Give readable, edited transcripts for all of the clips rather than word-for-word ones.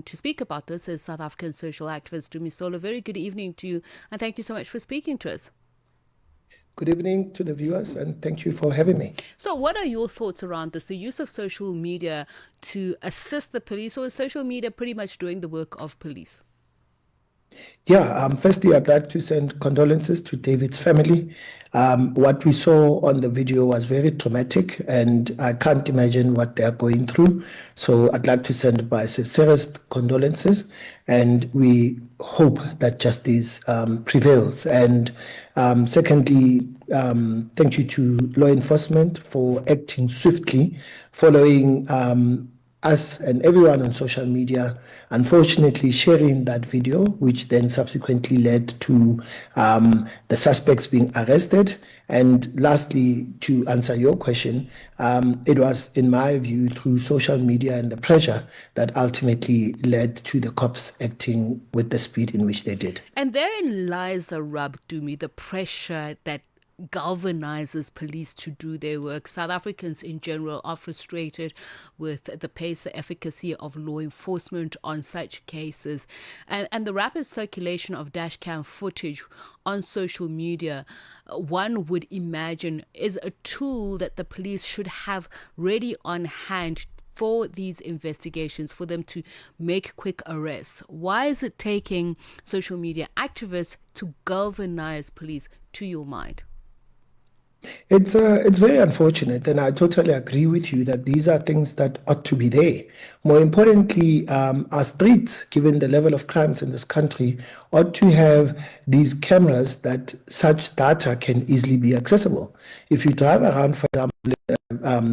to speak about this is South African social activist Dumisolo. Very good evening to you, and thank you so much for speaking to us. Good evening to the viewers, and thank you for having me. So what are your thoughts around this, the use of social media to assist the police, or is social media pretty much doing the work of police? Yeah, firstly, I'd like to send condolences to David's family. What we saw on the video was very traumatic, and I can't imagine what they're going through. So I'd like to send my sincerest condolences, and we hope that justice prevails. And secondly, thank you to law enforcement for acting swiftly following us and everyone on social media, unfortunately, sharing that video, which then subsequently led to the suspects being arrested. And lastly, to answer your question, it was, in my view, through social media and the pressure that ultimately led to the cops acting with the speed in which they did. And therein lies the rub, Dumi, the pressure that galvanizes police to do their work. South Africans in general are frustrated with the pace, the efficacy of law enforcement on such cases, and the rapid circulation of dash cam footage on social media, one would imagine, is a tool that the police should have ready on hand for these investigations, for them to make quick arrests. Why is it taking social media activists to galvanize police, to your mind? It's very unfortunate, and I totally agree with you that these are things that ought to be there. More importantly, our streets, given the level of crimes in this country, ought to have these cameras that such data can easily be accessible. If you drive around, for example,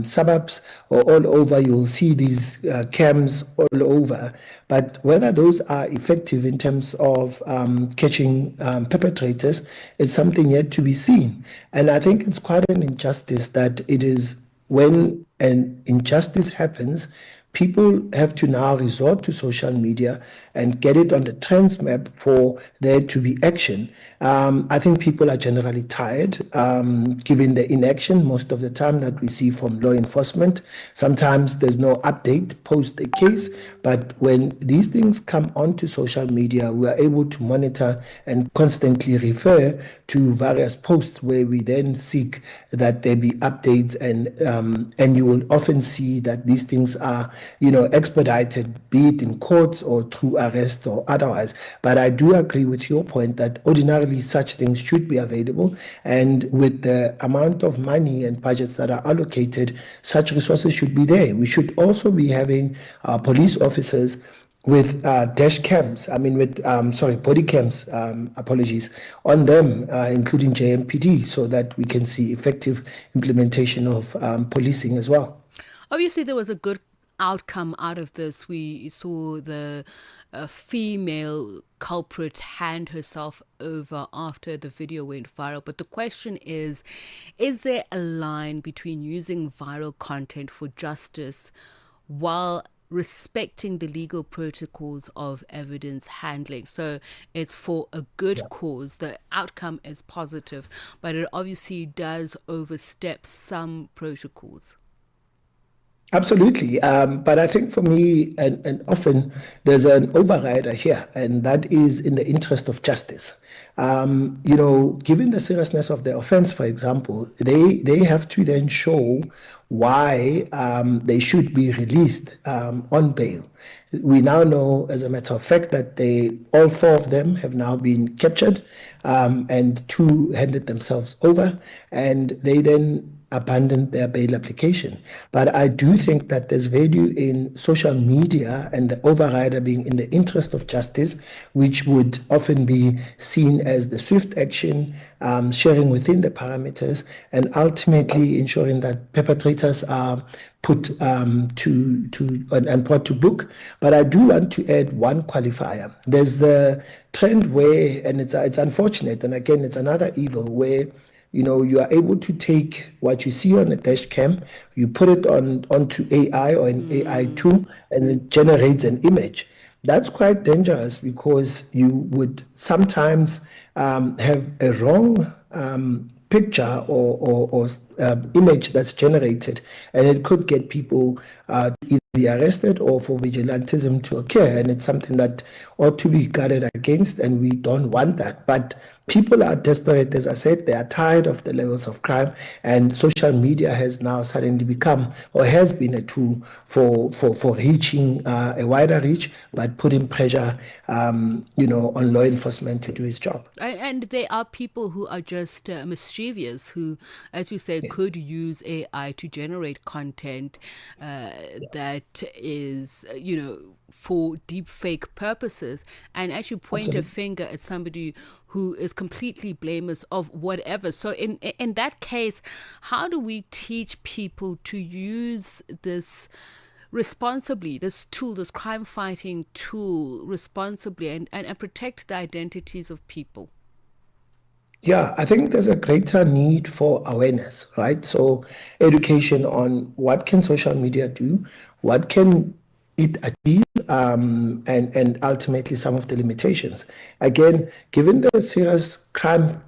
suburbs or all over, you'll see these cams all over. But whether those are effective in terms of catching perpetrators is something yet to be seen. And I think it's quite an injustice that it is when an injustice happens, people have to now resort to social media and get it on the trends map for there to be action. I think people are generally tired, given the inaction most of the time that we see from law enforcement. Sometimes there's no update post a case, but when these things come onto social media, we are able to monitor and constantly refer to various posts where we then seek that there be updates, and you will often see that these things are, expedited, be it in courts or through arrest or otherwise. But I do agree with your point that ordinarily such things should be available, and with the amount of money and budgets that are allocated, such resources should be there. We should also be having police officers with dash cams, body cams, on them, including JMPD, so that we can see effective implementation of policing as well. Obviously, there was a good outcome out of this. We saw the female culprit hand herself over after the video went viral. But the question is there a line between using viral content for justice while respecting the legal protocols of evidence handling? So it's for a good cause. The outcome is positive, but it obviously does overstep some protocols. Absolutely. But I think for me, and often there's an overrider here, and that is in the interest of justice. Given the seriousness of the offense, for example, they have to then show why they should be released on bail. We now know, as a matter of fact, that all four of them have now been captured, and two handed themselves over, and they then abandoned their bail application. But I do think that there's value in social media and the overrider being in the interest of justice, which would often be seen as the swift action, sharing within the parameters, and ultimately ensuring that perpetrators are put and brought to book. But I do want to add one qualifier. There's the trend where, and it's unfortunate, and again, it's another evil, where you are able to take what you see on a dash cam, you put it onto AI or an AI tool, and it generates an image. That's quite dangerous because you would sometimes have a wrong picture or image that's generated, and it could get people either be arrested or for vigilantism to occur. And it's something that ought to be guarded against, and we don't want that. But people are desperate, as I said, they are tired of the levels of crime, and social media has now suddenly become, or has been, a tool for reaching a wider reach, but putting pressure, on law enforcement to do its job. And there are people who are just mischievous, who, as you say, Yes. could use AI to generate content that is, for deep fake purposes, and actually point a Absolutely. finger at somebody who is completely blameless of whatever. So in that case, how do we teach people to use this responsibly, this tool, this crime fighting tool, responsibly, and protect the identities of people? Yeah, I think there's a greater need for awareness, right? So education on what can social media do, what can it achieve, and ultimately some of the limitations. Again, given the serious crime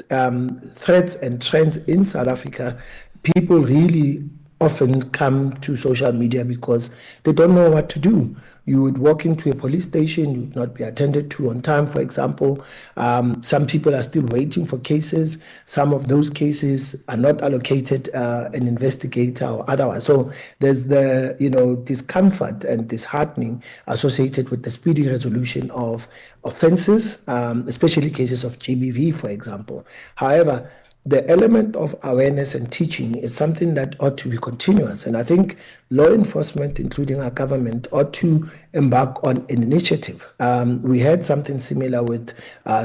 threats and trends in South Africa, people really often come to social media because they don't know what to do. You would walk into a police station, you would not be attended to on time, for example. Some people are still waiting for cases. Some of those cases are not allocated an investigator or otherwise. So there's the discomfort and disheartening associated with the speedy resolution of offenses, especially cases of GBV, for example. However, the element of awareness and teaching is something that ought to be continuous. And I think law enforcement, including our government, ought to embark on an initiative. We had something similar with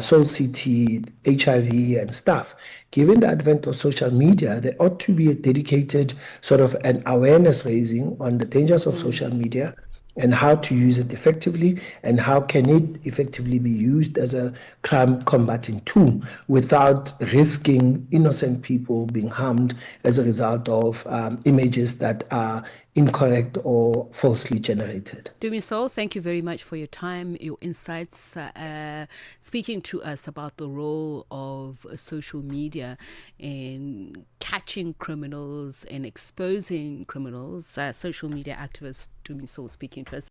Soul City, HIV, and stuff. Given the advent of social media, there ought to be a dedicated sort of an awareness raising on the dangers of social media and how to use it effectively, and how can it effectively be used as a crime combating tool without risking innocent people being harmed as a result of images that are incorrect or falsely generated. Dumisol, thank you very much for your time, your insights, speaking to us about the role of social media in catching criminals and exposing criminals. Social media activist Dumisol speaking to us.